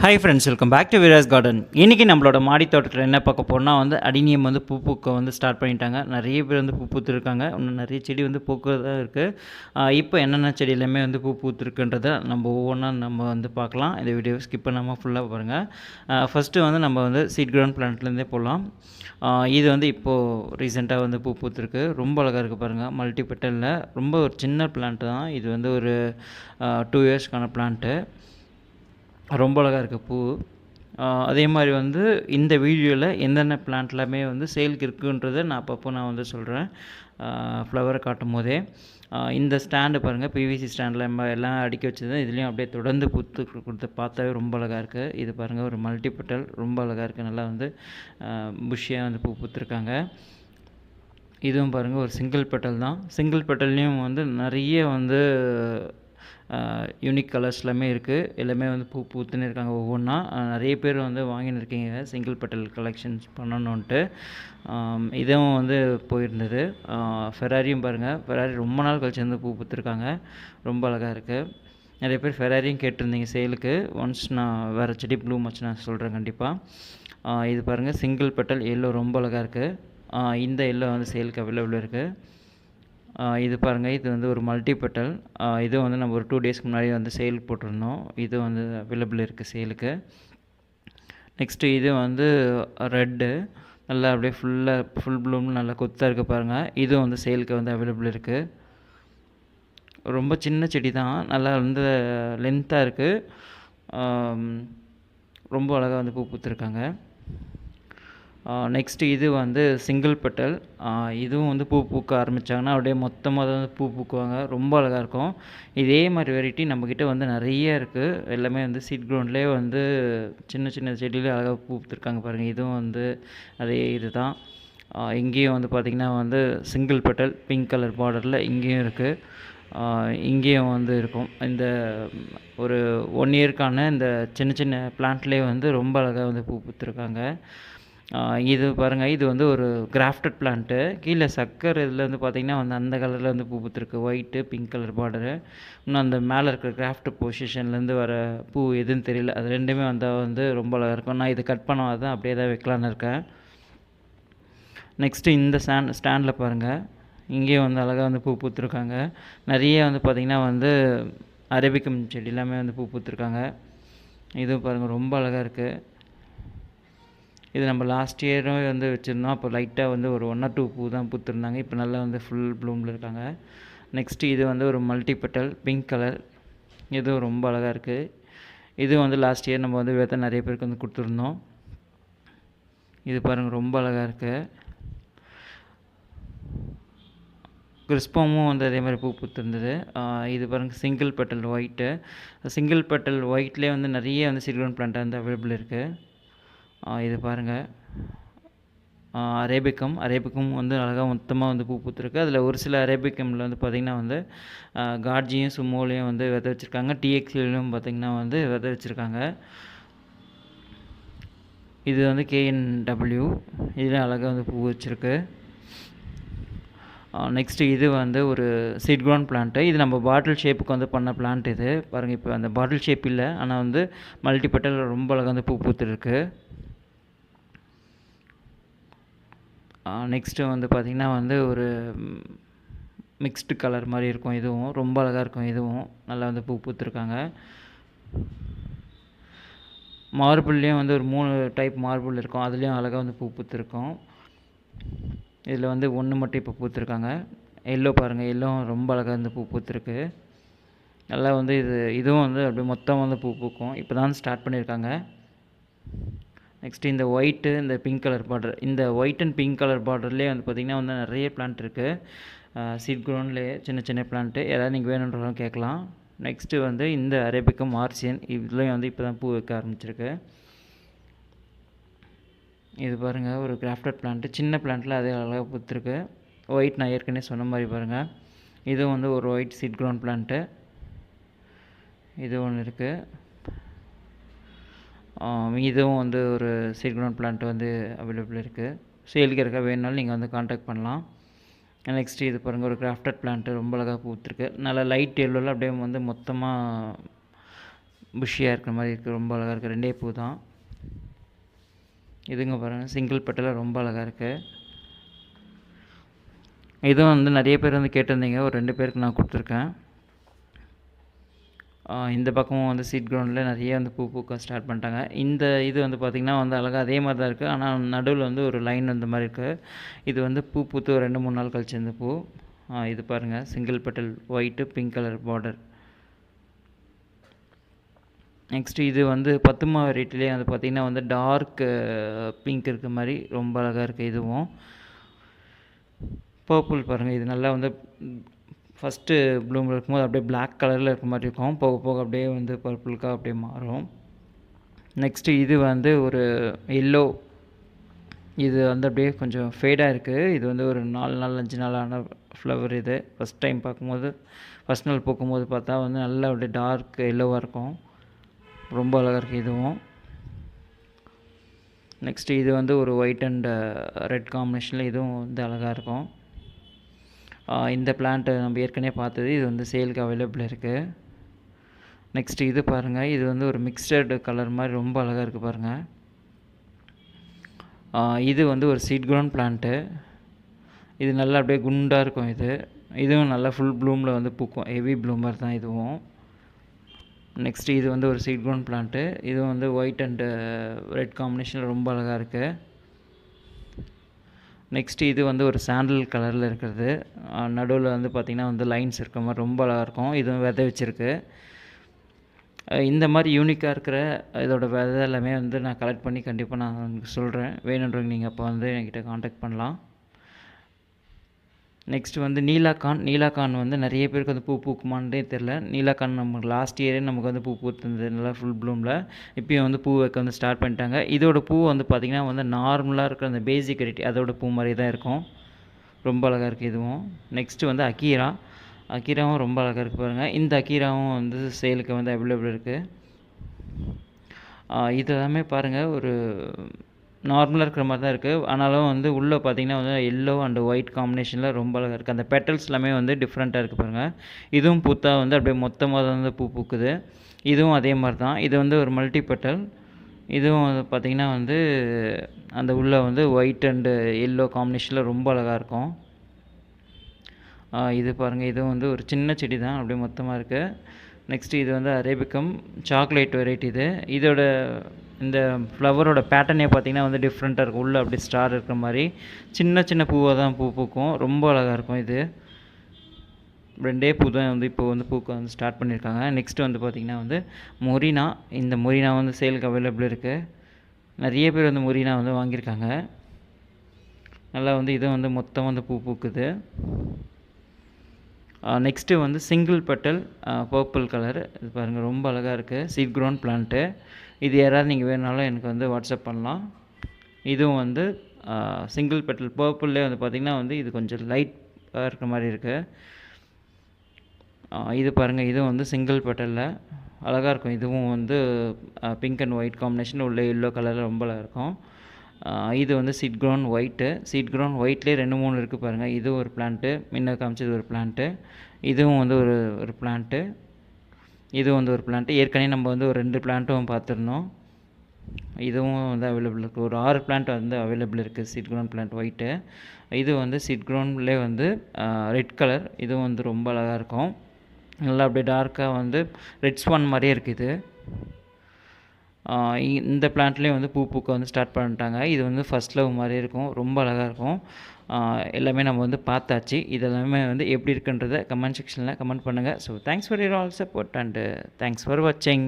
Hi friends, welcome back to Veera's garden. இன்றைக்கி நம்மளோட மாடி தோட்டத்தில் என்ன பார்க்க போனால் அடினியம் பூ பூக்க ஸ்டார்ட் பண்ணிட்டாங்க. நிறைய பேர் பூ பூத்துருக்காங்க. இன்னும் நிறைய செடி பூக்கிறதா இருக்குது. இப்போ என்னென்ன செடியிலுமே பூ பூத்துருக்குன்றதை நம்ம ஒவ்வொன்றா நம்ம பார்க்கலாம். இந்த வீடியோ ஸ்கிப் பண்ணாமல் ஃபுல்லாக பாருங்கள். ஃபஸ்ட்டு நம்ம சீட் கிரவுண்ட் பிளான்ட்லேருந்தே போகலாம். இது இப்போது ரீசெண்டாக பூ பூத்துருக்கு. ரொம்ப அழகாக இருக்குது பாருங்கள். மல்டி பெட்டலில் ரொம்ப ஒரு சின்ன பிளான்ட்டு தான் இது. ஒரு 2 இயர்ஸ்க்கான பிளான்ட்டு. ரொம்ப அழகாக இருக்குது பூ. அதே மாதிரி இந்த வீடியோவில் எந்தெந்த பிளான்ட்லாமே சேலுக்கு இருக்குன்றதை நான் அப்பப்போ நான் சொல்கிறேன். ஃப்ளவரை காட்டும் போதே இந்த ஸ்டாண்டு பாருங்கள், பிவிசி ஸ்டாண்டில் எல்லாம் அடுக்கி வச்சது. இதுலேயும் அப்படியே தொடர்ந்து பூத்து கொடுத்து பார்த்தாவே ரொம்ப அழகாக இருக்குது. இது பாருங்கள், ஒரு மல்டிபெட்டல் ரொம்ப அழகாக இருக்குது. நல்லா புஷ்ஷியாக பூ பூத்துருக்காங்க. இதுவும் பாருங்கள், ஒரு சிங்கிள் பெட்டல் தான். சிங்கிள் பெட்டல்லையும் நிறைய யூனிக் கலர்ஸ்லாமே இருக்குது. எல்லாமே பூ பூத்துன்னு இருக்காங்க. ஒவ்வொன்றா நிறைய பேர் வாங்கின்னு இருக்கீங்க சிங்கிள் பெட்டல் கலெக்ஷன்ஸ் பண்ணணுன்ட்டு. இதுவும் போயிருந்தது. ஃபெராரியும் பாருங்கள், ஃபெராரி ரொம்ப நாள் கழிச்சு பூ பூத்துருக்காங்க. ரொம்ப அழகாக இருக்குது. நிறைய பேர் ஃபெராரியும் கேட்டிருந்தீங்க சேலுக்கு. ஒன்ஸ் நான் வேறு செடி ப்ளூம் வச்சு நான் சொல்கிறேன் கண்டிப்பாக. இது பாருங்கள், சிங்கிள் பெட்டல் எல்லோ ரொம்ப அழகாக இருக்குது. இந்த எல்லோ சேலுக்கு அவைலபிள் இருக்குது. இது பாருங்கள், இது ஒரு மல்டி பெட்டல். இது நம்ம ஒரு 2 டேஸ்க்கு முன்னாடி சேல் போட்டிருந்தோம். இது அவைலபிள் இருக்குது சேலுக்கு. நெக்ஸ்ட்டு இது ரெட்டு, நல்லா அப்படியே ஃபுல் ப்ளூம் நல்லா கொத்தாக இருக்குது பாருங்கள். இதுவும் சேலுக்கு அவைலபிள் இருக்குது. ரொம்ப சின்ன செடி தான், நல்லா லென்த்தாக இருக்குது. ரொம்ப அழகாக பூ பூத்துருக்காங்க. நெக்ஸ்ட்டு இது சிங்கிள் பெட்டல். இதுவும் பூ பூக்க ஆரம்பித்தாங்கன்னா அப்படியே மொத்தமாக பூ பூக்குவாங்க. ரொம்ப அழகாக இருக்கும். இதே மாதிரி வெரைட்டி நம்மக்கிட்ட நிறைய இருக்குது. எல்லாமே சீட் கிரவுண்ட்லேயே சின்ன சின்ன செடியிலே அழகாக பூ பூத்துருக்காங்க பாருங்கள். இதுவும் அதே இது தான். இங்கேயும் பார்த்திங்கன்னா சிங்கிள் பெட்டல் பிங்க் கலர் பார்டரில் இங்கேயும் இருக்குது. இங்கேயும் இருக்கும். இந்த ஒரு 1 இயர்க்கான இந்த சின்ன சின்ன பிளான்ட்லேயே ரொம்ப அழகாக பூ பூத்துருக்காங்க. இது பாருங்கள், இது ஒரு கிராஃப்டட் பிளான்ட்டு. கீழே சக்கர் இதில் பார்த்திங்கன்னா அந்த கலரில் பூ பூத்துருக்கு. White pink colour border. இன்னும் அந்த மேலே இருக்கிற கிராஃப்ட் பொசிஷன்லேருந்து வர பூ எதுன்னு தெரியல. அது ரெண்டுமே வந்தால் ரொம்ப அழகாக இருக்கும். நான் இது கட் பண்ணாத தான் அப்படியே தான் வைக்கலான்னு இருக்கேன். நெக்ஸ்ட்டு இந்த ஸ்டாண்டில் பாருங்கள், இங்கேயும் அழகாக பூ பூத்துருக்காங்க. நிறைய பார்த்திங்கன்னா அரேபிக்கம் செடி எல்லாமே பூ பூத்துருக்காங்க. இதுவும் பாருங்கள், ரொம்ப அழகாக இருக்குது. இது நம்ம லாஸ்ட் இயரும் வச்சுருந்தோம். அப்போ லைட்டாக ஒரு 1 or 2 பூ தான் பூத்துருந்தாங்க. இப்போ நல்லா ஃபுல் ப்ளூமில் இருக்காங்க. நெக்ஸ்ட்டு இது ஒரு மல்டி பெட்டல் பிங்க் கலர். இதுவும் ரொம்ப அழகாக இருக்குது. இது லாஸ்ட் இயர் நம்ம விதை நிறைய பேருக்கு கொடுத்துருந்தோம். இது பாருங்கள், ரொம்ப அழகாக இருக்குது. கிறிஸ்பமும் அதே மாதிரி பூ பூத்துருந்தது. இது பாருங்கள், single petal white. Single petal ஒயிட்லேயே நிறைய சிலிகான் பிளான்ட் அவைலபிள் இருக்குது. இது பாருங்கள், அரேபிக்கம் அழகாக மொத்தமாக பூ பூத்துருக்கு. அதில் ஒரு சில அரேபிக்கமில் பார்த்திங்கன்னா கார்ஜியும் சுமோலையும் விதை வச்சுருக்காங்க. டிஎக்ஸ்லையும் பார்த்திங்கன்னா விதை வச்சுருக்காங்க. இது KNW. இதில் அழகாக பூ வச்சுருக்கு. நெக்ஸ்ட்டு இது ஒரு சீட் கிரவுண்ட் பிளான்ட்டு. இது நம்ம பாட்டில் ஷேப்புக்கு பண்ண பிளான்ட். இது பாருங்கள், இப்போ அந்த பாட்டில் ஷேப் இல்லை, ஆனால் மல்டி பெட்டல் ரொம்ப அழகாக பூ பூத்துருக்கு. நெக்ஸ்ட்டு பார்த்திங்கன்னா ஒரு மிக்ஸ்டு கலர் மாதிரி இருக்கும். இதுவும் ரொம்ப அழகாக இருக்கும். இதுவும் நல்லா பூ பூத்துருக்காங்க. மார்பிள்லேயும் ஒரு 3 டைப் மார்பிள் இருக்கும். அதுலேயும் அழகாக பூ பூத்துருக்கும். இதில் 1 மட்டும் இப்போ பூத்துருக்காங்க. எல்லோ பாருங்கள், எல்லோ ரொம்ப அழகாக பூ பூத்துருக்கு. நல்லா இதுவும் அப்படியே மொத்தம் பூ பூக்கும். இப்போ தான் ஸ்டார்ட் பண்ணியிருக்காங்க. நெக்ஸ்ட்டு இந்த ஒயிட்டு, இந்த பிங்க் கலர் பார்டர். இந்த ஒயிட் அண்ட் பிங்க் கலர் பார்டர்லேயே பார்த்திங்கன்னா நிறைய பிளான்ட் இருக்குது. சீட் கிரவுண்ட்லேயே சின்ன சின்ன பிளான்ட்டு. ஏதாவது நீங்கள் வேணுன்றதும் கேட்கலாம். நெக்ஸ்ட்டு இந்த அரேபிக்கம் மார்சியன். இதுலேயும் இப்போ தான் பூ வைக்க ஆரம்பிச்சிருக்கு. இது பாருங்கள், ஒரு கிராஃப்டட் பிளான்ட்டு. சின்ன பிளான்ட்டில் அதே அழகாக பூத்துருக்கு. ஒயிட் நான் ஏற்கனவே சொன்ன மாதிரி பாருங்கள். இதுவும் ஒரு ஒயிட் சீட் கிரவுண்ட் பிளான்ட்டு. இது ஒன்று இருக்குது. இதுவும் ஒரு சீட் கிரவுண்ட் பிளான்ட் அவைலபிள் இருக்குது. சேலுக்கு இருக்க வேணுனாலும் நீங்கள் காண்டாக்ட் பண்ணலாம். நெக்ஸ்ட்டு இது பாருங்கள், ஒரு கிராஃப்டட் பிளான்ட்டு ரொம்ப அழகாக பூத்துருக்கு. நல்லா லைட் எல்லோவில் அப்படியே மொத்தமாக புஷ்ஷியாக இருக்கிற மாதிரி இருக்குது, ரொம்ப அழகாக இருக்குது. 2 பூ தான். இதுங்க பாருங்கள், சிங்கிள் பெட்டலில் ரொம்ப அழகாக இருக்குது. இதுவும் வந்து நிறைய பேர் வந்து கேட்டிருந்தீங்க, ஒரு 2 பேருக்கு நான் கொடுத்துருக்கேன். இந்த பக்கமும் வந்து சீட் கிரவுண்டில் நிறைய வந்து பூ பூக்க ஸ்டார்ட் பண்ணிட்டாங்க. இந்த இது வந்து பார்த்திங்கன்னா வந்து அழகாக அதே மாதிரி தான் இருக்குது, ஆனால் நடுவில் வந்து ஒரு லைன் வந்த மாதிரி இருக்குது. இது வந்து பூ பூத்து ஒரு 2-3 நாள் கழிச்சு இந்த பூ. இது பாருங்கள், single petal, white pink colour border. Next இது வந்து பத்துமா வெரைட்டிலே வந்து பார்த்திங்கன்னா வந்து டார்க் பிங்க் இருக்க மாதிரி ரொம்ப அழகாக இருக்குது. இதுவும் பர்பிள் பாருங்கள், இது நல்லா வந்து ஃபஸ்ட்டு ப்ளூமில் இருக்கும்போது அப்படியே பிளாக் கலரில் இருக்க மாதிரி இருக்கும், போக போக அப்படியே வந்து பர்பிளுக்காக அப்படியே மாறும். நெக்ஸ்ட்டு இது வந்து ஒரு எல்லோ, இது வந்து அப்படியே கொஞ்சம் ஃபேடாக இருக்குது. இது வந்து ஒரு 4 நாள் 5 நாள் ஆன ஃப்ளவர். இது ஃபஸ்ட் டைம் பார்க்கும்போது, ஃபஸ்ட் நாள் பூக்கும்போது பார்த்தா வந்து நல்லா அப்படியே டார்க் எல்லோவாக இருக்கும், ரொம்ப அழகாக இருக்குது இதுவும். நெக்ஸ்ட்டு இது வந்து ஒரு ஒயிட் அண்ட் ரெட் காம்பினேஷனில் இதுவும் வந்து அழகாக இருக்கும். இந்த பிளான்ட்டு நம்ம ஏற்கனவே பார்த்தது, இது வந்து சேலுக்கு அவைலபிள் இருக்குது. நெக்ஸ்ட்டு இது பாருங்கள், இது வந்து ஒரு மிக்சடு கலர் மாதிரி ரொம்ப அழகாக இருக்குது பாருங்கள். இது வந்து ஒரு சீட் கிரவுண்ட் பிளான்ட்டு. இது நல்லா அப்படியே குண்டாக இருக்கும். இதுவும் நல்லா ஃபுல் ப்ளூமில் வந்து பூக்கும், ஹெவி ப்ளூமர் தான் இதுவும். நெக்ஸ்ட்டு இது வந்து ஒரு சீட் கிரவுண்ட் பிளான்ட்டு. இதுவும் வந்து ஒயிட் அண்டு ரெட் காம்பினேஷனில் ரொம்ப அழகாக இருக்குது. நெக்ஸ்ட்டு இது வந்து ஒரு சாண்டல் கலரில் இருக்கிறது, நடுவில் வந்து பார்த்திங்கன்னா வந்து லைன்ஸ் இருக்கிற மாதிரி ரொம்ப அழகாக இருக்கும். இதுவும் விதை வச்சுருக்கு. இந்த மாதிரி யூனிக்காக இருக்கிற இதோட விதை எல்லாமே வந்து நான் கலெக்ட் பண்ணி கண்டிப்பாக நான் உங்களுக்கு சொல்கிறேன். வேணுன்றவங்க நீங்கள் அப்போ வந்து என்கிட்ட காண்டாக்ட் பண்ணலாம். நெக்ஸ்ட்டு வந்து நீலாக்கான் வந்து நிறைய பேருக்கு வந்து பூ பூக்குமானே தெரில. நீலாக்கான் நமக்கு லாஸ்ட் இயரே நமக்கு வந்து பூ பூத்துருந்தது நல்லா ஃபுல் ப்ளூமில். இப்போயும் வந்து பூ வைக்க வந்து ஸ்டார்ட் பண்ணிட்டாங்க. இதோட பூ வந்து பார்த்திங்கன்னா வந்து நார்மலாக இருக்கிற அந்த பேசிக் வெரைட்டி அதோட பூ மாதிரி தான் இருக்கும், ரொம்ப அழகாக இருக்குது இதுவும். நெக்ஸ்ட்டு வந்து அக்கீராவும் ரொம்ப அழகாக இருக்குது பாருங்கள். இந்த அக்கீராவும் வந்து சேலுக்கு வந்து அவைலபிள் இருக்குது. இது எல்லாமே பாருங்கள் ஒரு நார்மலாக இருக்கிற மாதிரி தான் இருக்குது, ஆனாலும் வந்து உள்ளே பார்த்திங்கன்னா வந்து எல்லோ அண்ட் ஒயிட் காம்பினேஷனில் ரொம்ப அழகாக இருக்குது. அந்த பெட்டல்ஸ் எல்லாமே வந்து டிஃப்ரெண்ட்டாக இருக்குது பாருங்கள். இதுவும் பூத்தா வந்து அப்படியே மொத்தமாக தான் வந்து பூ பூக்குது. இதுவும் அதே மாதிரி தான். இது வந்து ஒரு மல்டி பெட்டல். இதுவும் வந்து பார்த்திங்கன்னா வந்து அந்த உள்ளே வந்து ஒயிட் அண்டு எல்லோ காம்பினேஷனில் ரொம்ப அழகாக இருக்கும். இது பாருங்கள், இதுவும் வந்து ஒரு சின்ன செடி தான், அப்படியே மொத்தமாக இருக்குது. நெக்ஸ்ட்டு இது வந்து அரேபிக்கம் சாக்லேட் வெரைட்டி. இதோட இந்த ஃப்ளவரோட பேட்டர்னே பார்த்திங்கன்னா வந்து டிஃப்ரெண்ட்டாக இருக்கும். உள்ளே அப்படி ஸ்டார் இருக்கிற மாதிரி சின்ன சின்ன பூவாக தான் பூ பூக்கும், ரொம்ப அழகாக இருக்கும். இது 2 பூ தான் வந்து இப்போ வந்து பூக்க வந்து ஸ்டார்ட் பண்ணியிருக்காங்க. நெக்ஸ்ட்டு வந்து பார்த்திங்கன்னா வந்து மொரினா. இந்த மொரினா வந்து சேலுக்கு அவைலபிள் இருக்குது. நிறைய பேர் வந்து மொரினா வந்து வாங்கியிருக்காங்க. நல்லா வந்து இதுவும் வந்து மொத்தம் வந்து பூ பூக்குது. நெக்ஸ்ட்டு வந்து சிங்கிள் பெட்டல் பர்பிள் கலர். இது பாருங்கள், ரொம்ப அழகாக இருக்குது, சீட் கிரவுண்ட் பிளான்ட்டு. இது யாராவது நீங்கள் வேணுனாலும் எனக்கு வந்து வாட்ஸ்அப் பண்ணலாம். இதுவும் வந்து சிங்கிள் பெட்டல் பர்பிள்லேயே வந்து பார்த்திங்கன்னா வந்து இது கொஞ்சம் லைட்டாக இருக்கிற மாதிரி இருக்குது. இது பாருங்கள், இதுவும் வந்து சிங்கிள் பெட்டலில் அழகாக இருக்கும். இதுவும் வந்து பிங்க் அண்ட் ஒயிட் காம்பினேஷன், உள்ள எல்லோ கலரில் ரொம்ப அழகாக இருக்கும். இது வந்து seed ground white. Seed ground ஒயிட்லேயே 2-3 இருக்குது பாருங்கள். இது ஒரு பிளான்ட்டு, முன்ன காமிச்சது ஒரு பிளான்ட்டு. இதுவும் வந்து ஒரு பிளான்ட்டு. இது வந்து ஒரு பிளான்ட்டு. ஏற்கனவே நம்ம வந்து ஒரு 2 பிளான்ட்டும் பார்த்துருந்தோம். இதுவும் வந்து அவைலபிள் இருக்குது. ஒரு 6 பிளான்ட் வந்து அவைலபிள் இருக்குது, சீட் கிரவுண்ட் பிளான்ட் ஒயிட்டு. இது வந்து சீட் கிரவுண்ட்லேயே வந்து ரெட் கலர். இதுவும் வந்து ரொம்ப அழகாக இருக்கும். நல்லா அப்படியே டார்க்காக வந்து ரெட் ஸ்வான் மாதிரியே இருக்குது. இந்த பிளான்ட்லேயும் வந்து பூ பூக்க வந்து ஸ்டார்ட் பண்ணிட்டாங்க. இது வந்து ஃபர்ஸ்ட் லவ் மாதிரி இருக்கும், ரொம்ப அழகாக இருக்கும். எல்லாமே நம்ம வந்து பார்த்தாச்சு. இதெல்லாமே வந்து எப்படி இருக்குன்றதை கமெண்ட் செக்ஷனில் கமெண்ட் பண்ணுங்கள். So thanks for your all support and thanks for வாட்சிங்.